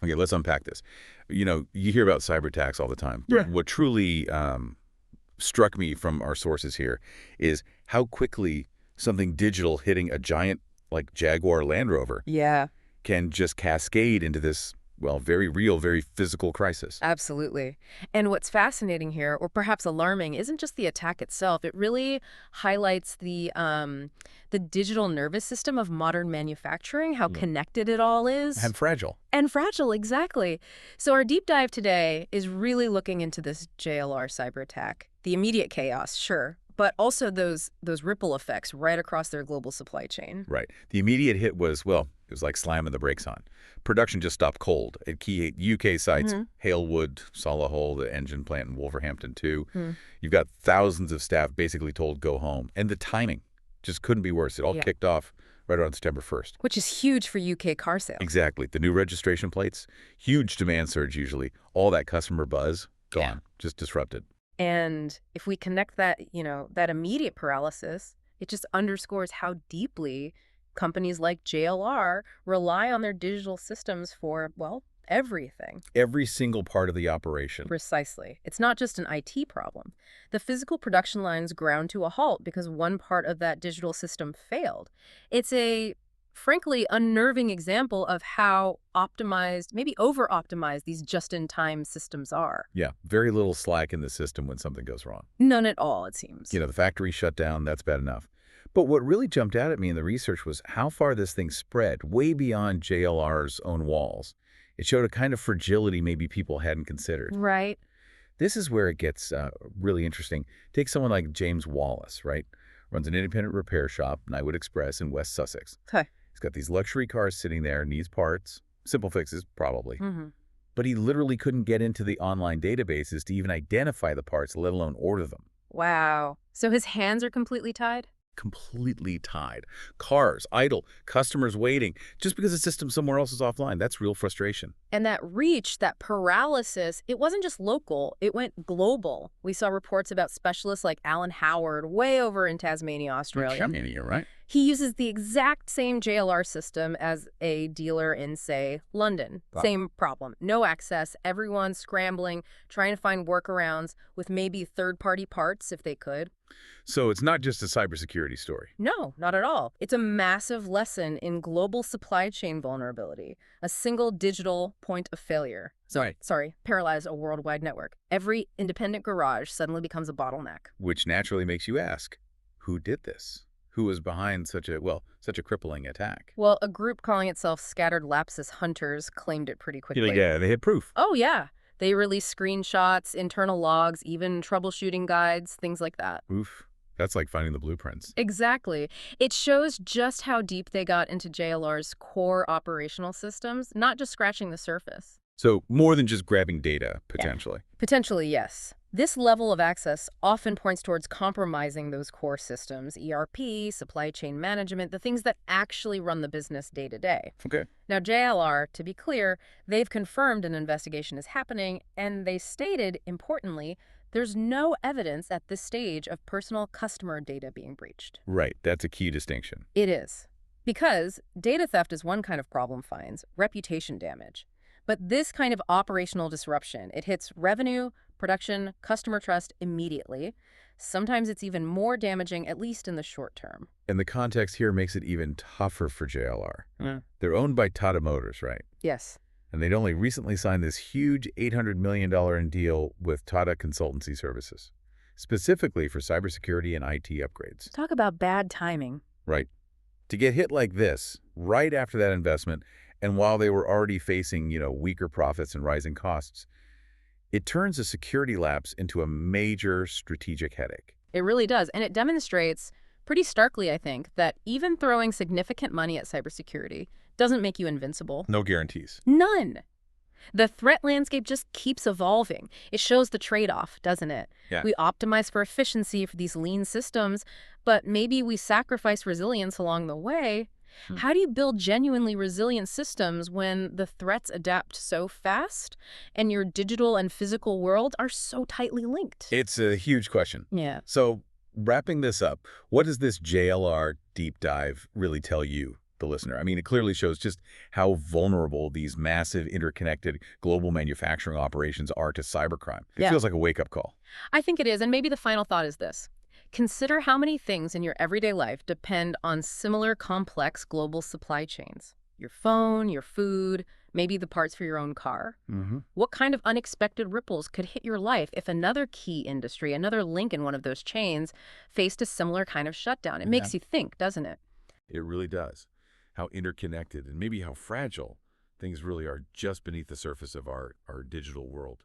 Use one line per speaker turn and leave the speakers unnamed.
Okay, let's unpack this. You hear about cyber attacks all the time.
Yeah.
What truly struck me from our sources here is how quickly something digital hitting a giant like Jaguar Land Rover
Yeah,
can just cascade into this, well, very real, very physical crisis.
absolutely. And what's fascinating here, or perhaps alarming, isn't just the attack itself. It really highlights the digital nervous system of modern manufacturing, how connected it all is.
And fragile.
And fragile, exactly. So our deep dive today is really looking into this JLR cyber attack. The immediate chaos, sure, but also those ripple effects right across their global supply chain.
Right. The immediate hit was, well, it was like slamming the brakes on. Production just stopped cold at key UK sites, Halewood, Solihull, the engine plant in Wolverhampton too. You've got thousands of staff basically told go home. And the timing just couldn't be worse. It all kicked off right around September 1st.
Which is huge for UK car sales.
Exactly. The new registration plates, huge demand surge usually. All that customer buzz, gone, just disrupted.
And if we connect that, that immediate paralysis, it just underscores how deeply companies like JLR rely on their digital systems for, well, everything.
Every single part of the operation.
Precisely. It's not just an IT problem. The physical production lines ground to a halt because one part of that digital system failed. It's a, frankly, unnerving example of how optimized, maybe over-optimized these just-in-time systems are.
Yeah, very little slack in the system when something goes wrong.
None at all, it seems.
The factory shut down, that's bad enough. But what really jumped out at me in the research was how far this thing spread, way beyond JLR's own walls. It showed a kind of fragility maybe people hadn't considered.
Right.
This is where it gets really interesting. Take someone like James Wallace, right? Runs an independent repair shop, Knightwood Express in West Sussex.
Okay.
He's got these luxury cars sitting there, needs parts, simple fixes, probably. But he literally couldn't get into the online databases to even identify the parts, let alone order them.
Wow. So his hands are completely tied?
Completely tied. Cars idle, customers waiting, just because the system somewhere else is offline. That's real frustration.
And that reach, that paralysis, it wasn't just local, it went global. We saw reports about specialists like Alan Howard way over in Tasmania, Australia.
Tasmania, right?
He uses the exact same JLR system as a dealer in, say, London.
Wow.
Same problem. No access, everyone scrambling, trying to find workarounds with maybe third-party parts if they could.
So it's not just a cybersecurity story.
No, not at all. It's a massive lesson in global supply chain vulnerability. A single digital point of failure. Paralyze a worldwide network. Every independent garage suddenly becomes a bottleneck.
Which naturally makes you ask, who did this? Who was behind such a crippling attack?
Well, a group calling itself Scattered Lapsus Hunters claimed it pretty quickly.
Yeah, they had proof.
Oh, yeah. They released screenshots, internal logs, even troubleshooting guides, things like that.
Oof. That's like finding the blueprints.
Exactly. It shows just how deep they got into JLR's core operational systems, not just scratching the surface.
So more than just grabbing data, potentially.
Yeah. Potentially, yes. This level of access often points towards compromising those core systems, ERP, supply chain management, the things that actually run the business day to day.
Okay.
Now, JLR, to be clear, they've confirmed an investigation is happening, and they stated, importantly, there's no evidence at this stage of personal customer data being breached.
Right. That's a key distinction.
It is. Because data theft is one kind of problem finds, reputation damage. But this kind of operational disruption, it hits revenue, production, customer trust immediately. Sometimes it's even more damaging, at least in the short term.
And the context here makes it even tougher for JLR.
Mm.
They're owned by Tata Motors, right?
Yes.
And they'd only recently signed this huge $800 million deal with Tata Consultancy Services, specifically for cybersecurity and IT upgrades.
Talk about bad timing.
Right. To get hit like this, right after that investment, and while they were already facing, weaker profits and rising costs, it turns a security lapse into a major strategic headache.
It really does. And it demonstrates pretty starkly, I think, that even throwing significant money at cybersecurity doesn't make you invincible.
No guarantees.
None. The threat landscape just keeps evolving. It shows the trade-off, doesn't it?
Yeah.
We optimize for efficiency for these lean systems, but maybe we sacrifice resilience along the way. How do you build genuinely resilient systems when the threats adapt so fast and your digital and physical world are so tightly linked?
It's a huge question.
Yeah.
So wrapping this up, what does this JLR deep dive really tell you? the listener. I mean, it clearly shows just how vulnerable these massive, interconnected global manufacturing operations are to cybercrime. It
Yeah.
feels like a wake-up call.
I think it is, and maybe the final thought is this. Consider how many things in your everyday life depend on similar complex global supply chains. Your phone, your food, maybe the parts for your own car. What kind of unexpected ripples could hit your life if another key industry, another link in one of those chains, faced a similar kind of shutdown? It makes you think, doesn't it?
It really does. How interconnected and maybe how fragile things really are just beneath the surface of our digital world.